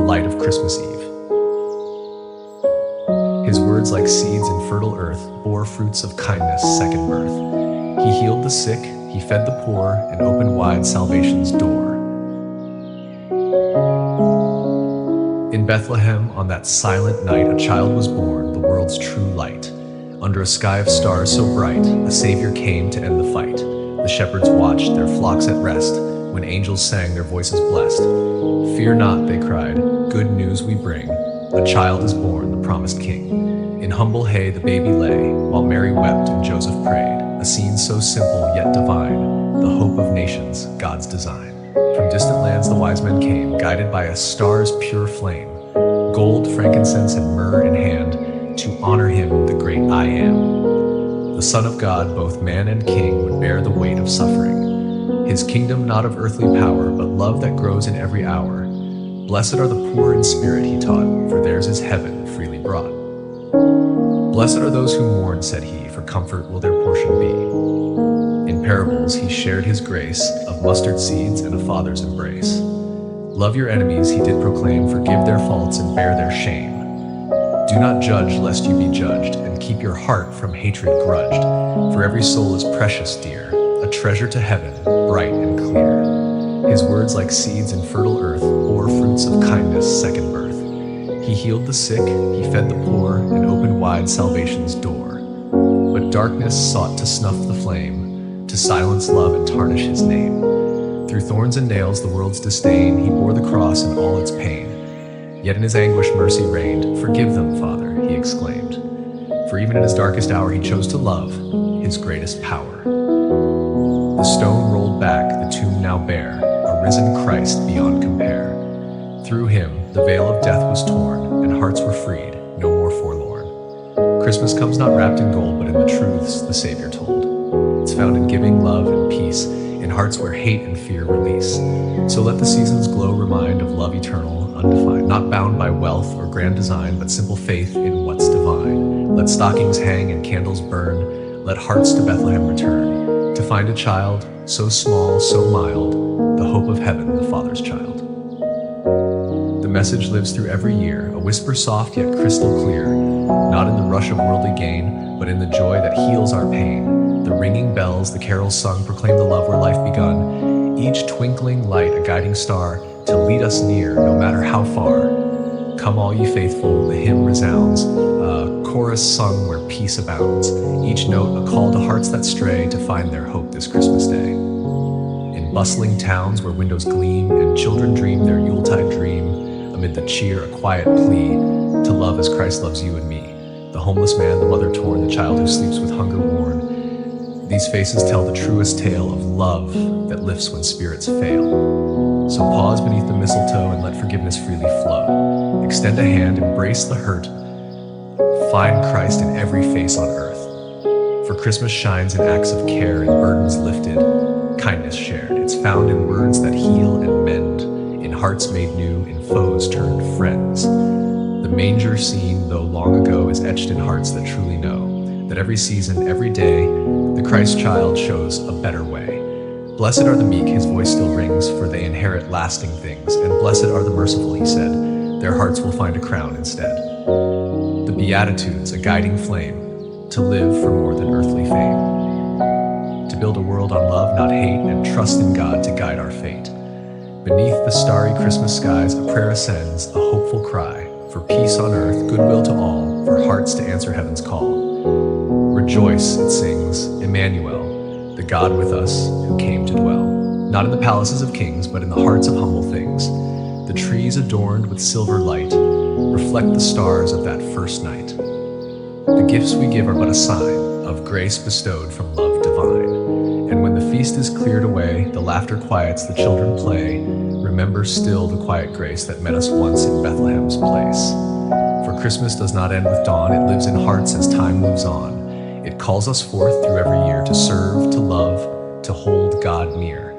light of Christmas Eve. His words, like seeds in fertile earth, bore fruits of kindness, second birth. He healed the sick, he fed the poor, and opened wide salvation's door. In Bethlehem, on that silent night, a child was born, the world's true light. Under a sky of stars so bright, a Savior came to end the fight. The shepherds watched, their flocks at rest, when angels sang, their voices blessed. "Fear not," they cried, "good news we bring. A child is born, the promised King." In humble hay the baby lay, while Mary wept and Joseph prayed. A scene so simple yet divine, the hope of nations, God's design. From distant lands the wise men came, guided by a star's pure flame. Gold, frankincense, and myrrh in hand, to honor him, the great I Am. The Son of God, both man and king, would bear the weight of suffering. His kingdom not of earthly power, but love that grows in every hour. Blessed are the poor in spirit, he taught, for theirs is heaven freely brought. Blessed are those who mourn, said he, for comfort will their portion be. In parables he shared his grace, of mustard seeds and a father's embrace. Love your enemies, he did proclaim, forgive their faults and bear their shame. Do not judge lest you be judged, and keep your heart from hatred grudged, for every soul is precious, dear, a treasure to heaven, bright and clear. His words, like seeds in fertile earth, bore fruits of kindness, second birth. He healed the sick, he fed the poor, and opened wide salvation's door. But darkness sought to snuff the flame, to silence love and tarnish his name. Through thorns and nails, the world's disdain, he bore the cross and all its pain. Yet in his anguish mercy reigned. "Forgive them, Father," he exclaimed. For even in his darkest hour he chose to love, his greatest power. The stone rolled back, the tomb now bare, a risen Christ beyond compare. Through him the veil of death was torn, and hearts were freed, no more forlorn. Christmas comes not wrapped in gold, but in the truths the Savior told. It's found in giving love and peace, in hearts where hate and fear release. So let the season's glow remind of love eternal, undefined, not bound by wealth or grand design, but simple faith in what's divine. Let stockings hang and candles burn, let hearts to Bethlehem return, to find a child so small, so mild, the hope of heaven, the Father's child. The message lives through every year, a whisper soft yet crystal clear, not in the rush of worldly gain, but in the joy that heals our pain. The ringing bells, the carols sung, proclaim the love where life begun, each twinkling light a guiding star, to lead us near, no matter how far. Come all ye faithful, the hymn resounds, a chorus sung where peace abounds, each note a call to hearts that stray to find their hope this Christmas day. In bustling towns where windows gleam and children dream their Yuletide dream, amid the cheer a quiet plea, to love as Christ loves you and me. The homeless man, the mother torn, the child who sleeps with hunger worn. These faces tell the truest tale of love that lifts when spirits fail. So pause beneath the mistletoe and let forgiveness freely flow. Extend a hand, embrace the hurt. Find Christ in every face on earth. For Christmas shines in acts of care and burdens lifted, kindness shared. It's found in words that heal and mend, in hearts made new, in foes turned friends. The manger scene, though long ago, is etched in hearts that truly know that every season, every day, the Christ child shows a better way. Blessed are the meek, his voice still rings, for they inherit lasting things. And blessed are the merciful, he said, their hearts will find a crown instead. The Beatitudes, a guiding flame, to live for more than earthly fame. To build a world on love, not hate, and trust in God to guide our fate. Beneath the starry Christmas skies, a prayer ascends, a hopeful cry, for peace on earth, goodwill to all, for hearts to answer heaven's call. Rejoice, it sings, Emmanuel, the God with us who came to dwell. Not in the palaces of kings, but in the hearts of humble things. The trees adorned with silver light reflect the stars of that first night. The gifts we give are but a sign of grace bestowed from love divine. And when the feast is cleared away, the laughter quiets, the children play, remember still the quiet grace that met us once in Bethlehem's place. For Christmas does not end with dawn, it lives in hearts as time moves on. It calls us forth through every year to serve, to love, to hold God near.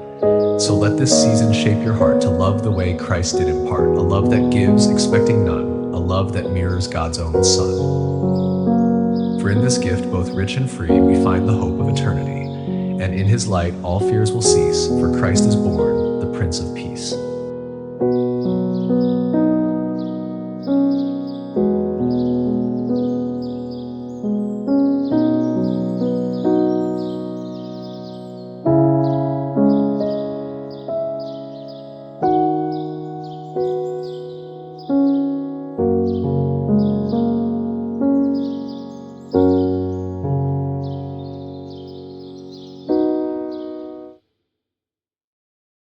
So let this season shape your heart to love the way Christ did impart, a love that gives, expecting none, a love that mirrors God's own Son. For in this gift, both rich and free, we find the hope of eternity, and in his light all fears will cease, for Christ is born, the Prince of Peace.